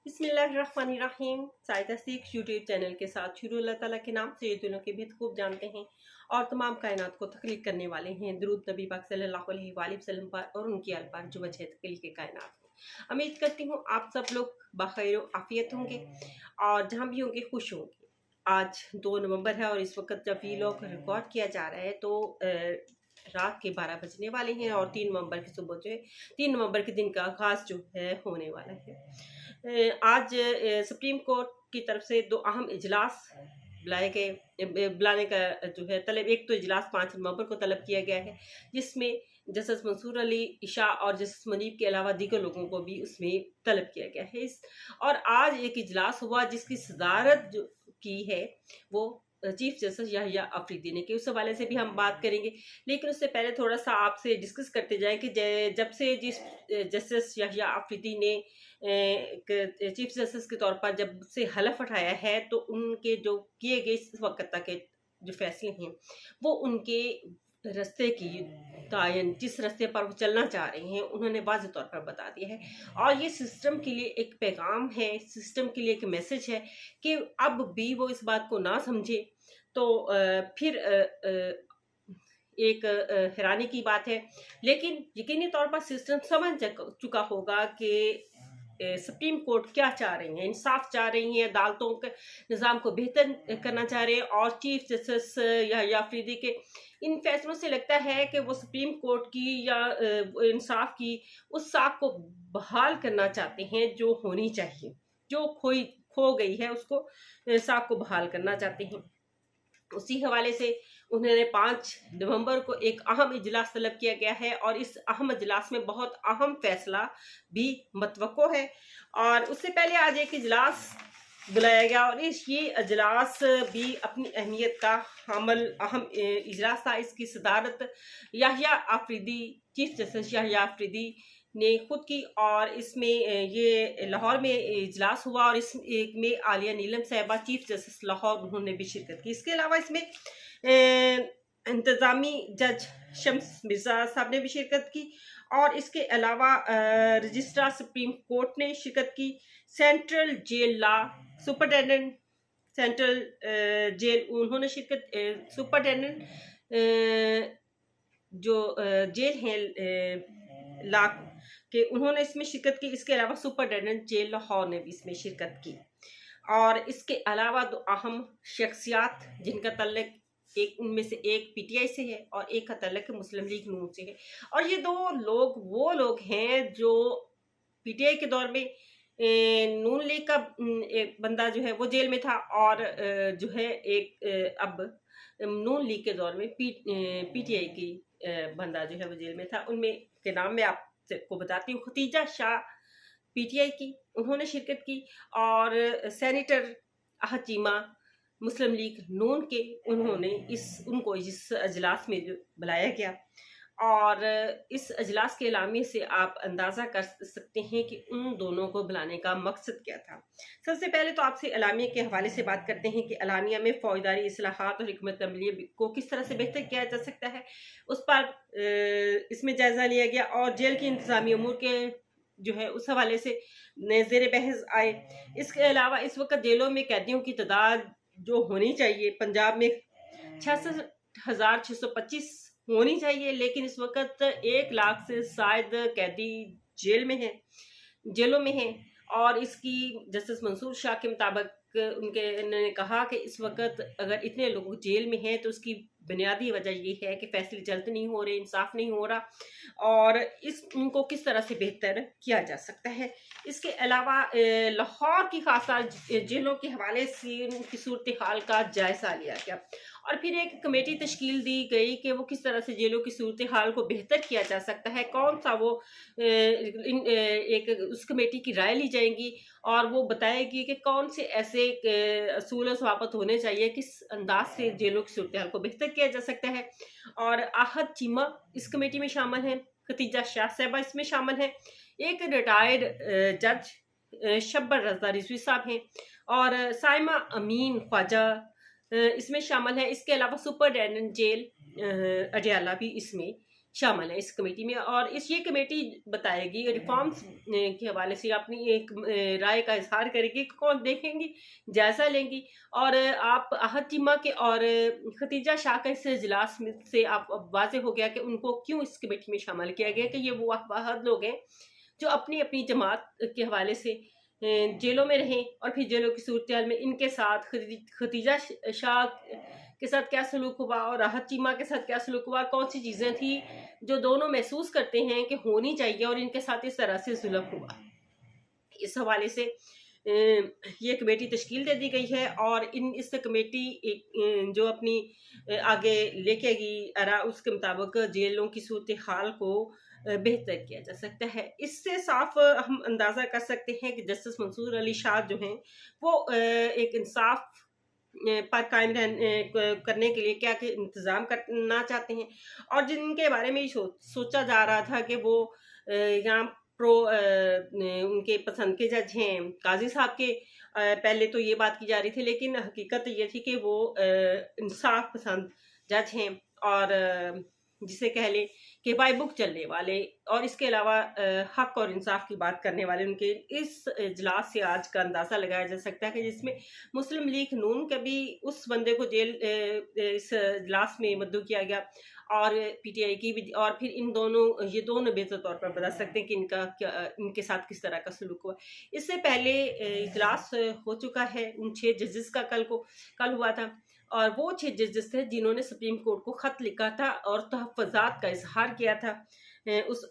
बिस्मिल्लाहिर्रहमानिर्रहीम। साइदा सीख YouTube channel के साथ शुरू अल्लाह ताला के नाम से, ये दोनों के भेद खूब जानते हैं और तमाम कायनात को तख्लीक करने वाले हैं। दुरूद नबी पाक सल्लल्लाहु अलैहि वसल्लम पर और उनकी आल पर जो वजह तख्लीक के कायनात को। उम्मीद करती हूँ आप सब लोग बखैर आफियत होंगे और जहाँ भी होंगे खुश होंगे। आज 2 नवंबर है और इस वक्त जब वीलॉग रिकॉर्ड किया जा रहा है तो रात के 12 बजने वाले हैं और 3 नवंबर की सुबह जो है 3 नवंबर के दिन का आगाज जो है होने वाला है। आज सुप्रीम कोर्ट की तरफ से 2 अहम इजलास बुलाने का जो है तलब। एक तो इजलास 5 नवंबर को तलब किया गया है जिसमें जस्टिस मंसूर अली इशा और जस्टिस मुनीब के अलावा दीगर लोगों को भी उसमें तलब किया गया है। और आज एक इजलास हुआ जिसकी सदारत जो की है वो चीफ जस्टिस याहिया अफरीदी ने की। उस हवाले से भी हम बात करेंगे, लेकिन उससे पहले थोड़ा सा आपसे डिस्कस करते जाएं कि जब से जिस जस्टिस याहिया अफरीदी ने चीफ जस्टिस के तौर पर जब से हलफ उठाया है तो उनके जो किए गए इस वक्त तक के जो फैसले हैं वो उनके रास्ते की तायन जिस रास्ते पर वो चलना चाह रहे हैं उन्होंने वाज़ेह तौर पर बता दिया है। और ये सिस्टम के लिए एक पैगाम है, सिस्टम के लिए एक मैसेज है कि अब भी वो इस बात को ना समझे तो फिर एक हैरानी की बात है। लेकिन यकीनी तौर पर सिस्टम समझ चुका होगा कि सुप्रीम कोर्ट क्या चाह रही है, इंसाफ चाह रही है, अदालतों के निज़ाम को बेहतर करना चाह रहे हैं और चीफ जस्टिस याहिया अफरीदी के इन फैसलों से लगता है कि वो सुप्रीम कोर्ट की या इंसाफ की उस साख को बहाल करना चाहते हैं जो होनी चाहिए, जो खो गई है उसको साख को बहाल करना चाहते हैं। उसी हवाले से उन्होंने 5 नवंबर को एक अहम इजलास तलब किया गया है और इस अहम इजलास में बहुत अहम फैसला भी मतवक्को है। और उससे पहले आज एक इजलास बुलाया गया और ये इजलास भी अपनी अहमियत का अहम इजलास था। इसकी सदारत याहिया अफरीदी, चीफ जस्टिस याहिया अफरीदी ने खुद की और इसमें ये लाहौर में इजलास हुआ और इस एक में आलिया नीलम साहिबा चीफ जस्टिस लाहौर उन्होंने भी शिरकत की। इसके अलावा इसमें इंतज़ामी जज शम्स मिर्ज़ा साहब ने भी शिरकत की और इसके अलावा रजिस्ट्रार सुप्रीम कोर्ट ने शिरकत की। सेंट्रल जेल लॉ सुपरिटेंडेंट सेंट्रल जेल उन्होंने शिरकत सुपरिटेंडेंट जो जेल हैं लॉ के उन्होंने इसमें शिरकत की। इसके अलावा सुपरिटेंडेंट जेल लाहौर ने भी इसमें शिरकत की। और इसके अलावा 2 अहम शख्सियात जिनका तल्लुक एक उनमें से एक पीटीआई से है और एक का तल्लुक मुस्लिम लीग नून से है। और ये 2 लोग वो लोग हैं जो पीटीआई के दौर में नून लीग का एक बंदा जो है वो जेल में था और जो है एक अब नून लीग के दौर में पीटीआई की बंदा जो है वो जेल में था। उनमें के नाम मैं आपको बताती हूँ। खतीजा शाह पीटीआई की उन्होंने शिरकत की और सेनेटर अहद चीमा मुस्लिम लीग नून के उन्होंने उनको इस अजलास में जो बुलाया गया। और इस अजलास के एलामिये से आप अंदाज़ा कर सकते हैं कि उन दोनों को बुलाने का मकसद क्या था। सबसे पहले तो आपसे एलामिया के हवाले से बात करते हैं कि एलामिया में फौजदारी इस्लाहात और हिकमत अमली को किस तरह से बेहतर किया जा सकता है उस पर इसमें जायज़ा लिया गया और जेल की इंतज़ामी अमूर के जो है उस हवाले से ज़ेर बहस आए। इसके अलावा इस वक्त जेलों में कैदियों की तादाद जो होनी चाहिए पंजाब में 66,625 होनी चाहिए, लेकिन इस वक्त 1 लाख से शायद कैदी जेलों में हैं। और इसकी जस्टिस मंसूर शाह के मुताबिक उन्होंने कहा कि इस वक्त अगर इतने लोग जेल में हैं तो उसकी बुनियादी वजह ये है कि फैसले जल्द नहीं हो रहे, इंसाफ नहीं हो रहा और उनको किस तरह से बेहतर किया जा सकता है। इसके अलावा लाहौर की खासा जेलों के हवाले से उनकी सूरत हाल का जायज़ा लिया गया और फिर एक कमेटी तश्कील दी गई कि वो किस तरह से जेलों की सूरत हाल को बेहतर किया जा सकता है, कौन सा वो एक उस कमेटी की राय ली जाएगी और वो बताएगी कि कौन से ऐसे असूल व ज़वाबित होने चाहिए, किस अंदाज से जेलों की सूरत हाल को बेहतर किया जा सकता है। और अहद चीमा इस कमेटी में शामिल हैं, खतीजा शाह साहिबा इसमें शामिल हैं, एक रिटायर्ड जज शब्बर रज़ा रिजवी साहब हैं और साइमा अमीन ख्वाजा इसमें शामिल है। इसके अलावा सुपरिटेंडेंट जेल अडियाला भी इसमें शामिल है इस कमेटी में। और ये कमेटी बताएगी रिफॉर्म्स के हवाले से अपनी एक राय का इजहार करेगी, कौन देखेंगी, जायजा लेंगी। और आप अहद टीमा के और खतीजा शाह का इस इजलास में से आप वाजे हो गया कि उनको क्यों इस कमेटी में शामिल किया गया, कि ये वो अहद लोग हैं जो अपनी अपनी जमात के हवाले से जेलों में रहें, और फिर जेलों की सूरत में इनके साथ खतीजा शाह के साथ क्या सलूक हुआ और राहत चीमा के साथ क्या सलूक हुआ, कौन सी चीज़ें थी जो दोनों महसूस करते हैं कि होनी चाहिए और इनके साथ इस तरह से जुल्म हुआ। इस हवाले से ये कमेटी तश्कील दे दी गई है और इस कमेटी जो अपनी आगे लेके गई उसके मुताबिक जेलों की सूरत हाल को बेहतर किया जा सकता है। इससे साफ हम अंदाज़ा कर सकते हैं कि जस्टिस मंसूर अली शाह जो हैं वो एक इंसाफ पर कायम करने के लिए क्या इंतज़ाम करना चाहते हैं, और जिनके बारे में सोचा जा रहा था कि वो यहाँ उनके पसंद के जज हैं काजी साहब के, पहले तो ये बात की जा रही थी, लेकिन हकीकत ये थी कि वो इंसाफ पसंद जज हैं और जिसे कह लें कि बाय बुक चलने वाले, और इसके अलावा हक और इंसाफ की बात करने वाले। उनके इस इजलास से आज का अंदाज़ा लगाया जा सकता है कि जिसमें मुस्लिम लीग नून के भी उस बंदे को जेल इस इजलास में मद्दू किया गया, और पीटीआई की भी, और फिर ये दोनों बेहतर तौर पर बता सकते हैं कि इनके साथ किस तरह का सलूक हुआ। इससे पहले इजलास हो चुका है उन 6 जजेस का, कल हुआ था, और वो 6 जजेस थे जिन्होंने सुप्रीम कोर्ट को खत लिखा था और तहफ़्फ़ुज़ात का इजहार किया था।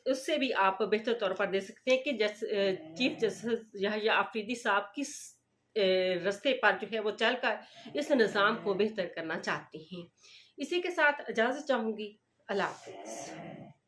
उससे भी आप बेहतर तौर पर देख सकते हैं कि चीफ जस्टिस यहया आफरीदी साहब किस रास्ते पर जो है वो चलकर इस निज़ाम को बेहतर करना चाहते हैं। इसी के साथ इजाज़त चाहूँगी। अल्लाह हाफ़िज़।